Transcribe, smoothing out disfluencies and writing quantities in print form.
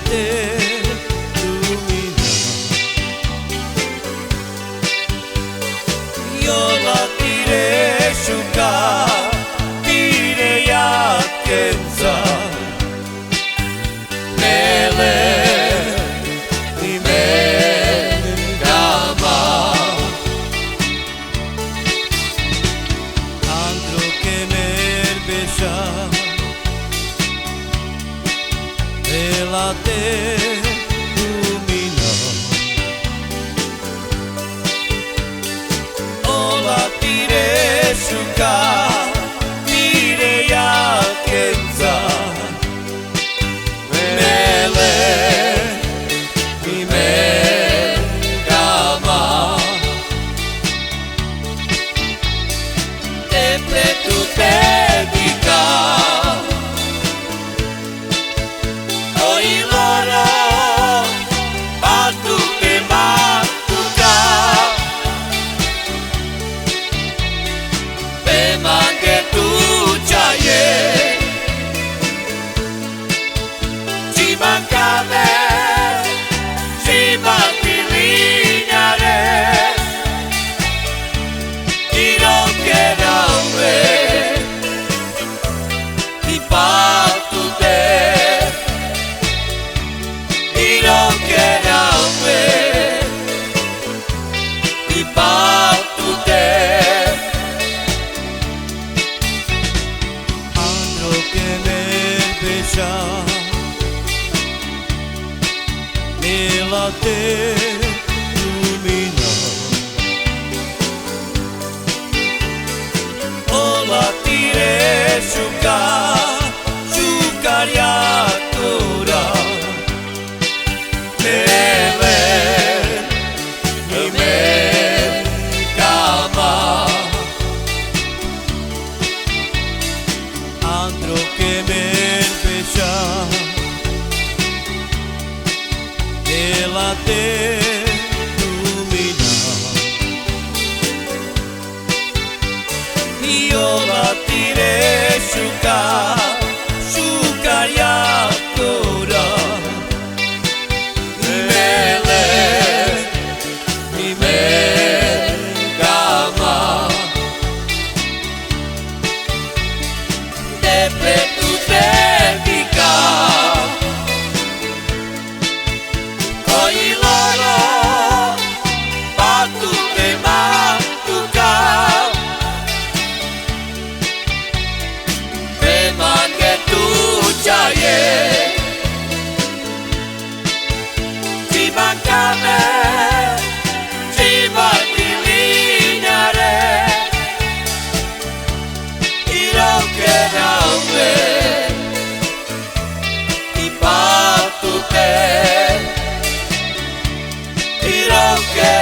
te ilumina. Yo la tiré shuka, tiré ya kenza, mele ni mengama. Andro que me besha, ela te ilumina. Ola tire shuka, tire ya kenza, mele ni mengama. Teple tu te dica, ela te ilumina. Ola tire shuka, shukaria tura, mele ni mengama. Andro que me besha, ela te ilumina. Io la tiré shuka, shukaria tura, mele ni mengama. Teple tu te dica, Quiero que